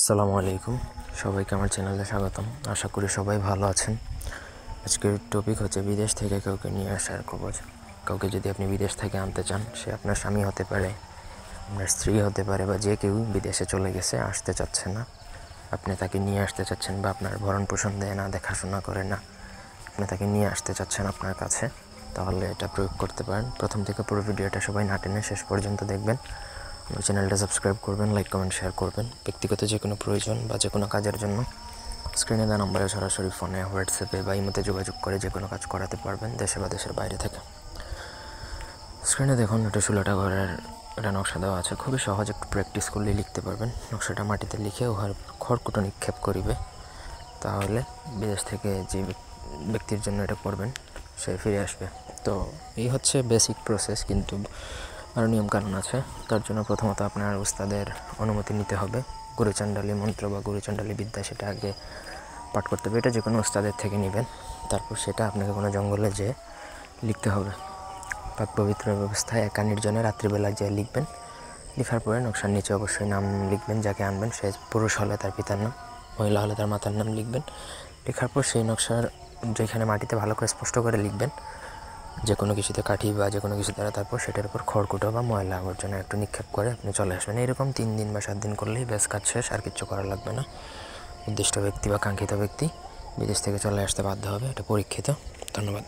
আসসালামু আলাইকুম, সবাইকে আমার চ্যানেলে স্বাগতম। আশা করি সবাই ভালো আছেন। আজকের টপিক হচ্ছে বিদেশ থেকে কাউকে নিয়ে আসার খবর। কাউকে যদি আপনি বিদেশ থেকে আনতে চান, সে আপনার স্বামী হতে পারে, আপনার স্ত্রী হতে পারে, বা যে কেউ বিদেশে চলে গেছে, আসতে চাচ্ছে না, আপনি তাকে নিয়ে আসতে চাচ্ছেন, বা আপনার ভরণ পোষণ দেয় না, দেখাশোনা করে না, আপনি তাকে নিয়ে আসতে চাচ্ছেন আপনার কাছে, তাহলে এটা প্রয়োগ করতে পারেন। প্রথম থেকে পুরো ভিডিওটা সবাই না টেনে শেষ পর্যন্ত দেখবেন। আমার চ্যানেলটা সাবস্ক্রাইব করবেন, লাইক কমেন্ট শেয়ার করবেন। ব্যক্তিগত যে কোনো প্রয়োজন বা যে কোনো কাজের জন্য স্ক্রিনে দেওয়া নম্বরে সরাসরি ফোনে, হোয়াটসঅ্যাপে বা ইমোতে যোগাযোগ করে যে কোনো কাজ করাতে পারবেন, দেশে বা দেশের বাইরে থেকে। স্ক্রিনে দেখুন, এটা 16টা ঘরের একটা নকশা দেওয়া আছে। খুবই সহজ, একটু প্র্যাকটিস করলেই লিখতে পারবেন। নকশাটা মাটিতে লিখে উহার খড়কুটো নিক্ষেপ করিবে, তাহলে বিদেশ থেকে যে ব্যক্তির জন্য এটা করবেন সে ফিরে আসবে। তো এই হচ্ছে বেসিক প্রসেস, কিন্তু আরও নিয়মকানুন আছে। তার জন্য প্রথমত আপনার উস্তাদের অনুমতি নিতে হবে। গুরুচণ্ডালী মন্ত্র বা গুরুচণ্ডালী বিদ্যা সেটা আগে পাঠ করতে হবে। এটা যে কোনো উস্তাদের থেকে নেবেন। তারপর সেটা আপনাকে কোনো জঙ্গলে যেয়ে লিখতে হবে। পাক পবিত্র ব্যবস্থায় একা নির্জনে রাত্রিবেলা যেয়ে লিখবেন। লেখার পরে নকশার নিচে অবশ্যই নাম লিখবেন, যাকে আনবেন। সে পুরুষ হলে তার পিতার নাম, মহিলা হলে তার মাতার নাম লিখবেন। লেখার পর সেই নকশার যেখানে মাটিতে ভালো করে স্পষ্ট করে লিখবেন, যে কোনো কিছুতে কাঠি বা যে কোনো কিছু দ্বারা, তারপর সেটার উপর খড়কুটো বা ময়লা আবর্জনা একটু নিক্ষেপ করে আপনি চলে আসবেন। এরকম 3 দিন বা 7 দিন করলেই ব্যাস কাজ শেষ, আর কিচ্ছু করা লাগবে না। উদ্দিষ্ট ব্যক্তি বা কাঙ্ক্ষিত ব্যক্তি বিদেশ থেকে চলে আসতে বাধ্য হবে, এটা পরীক্ষিত। ধন্যবাদ।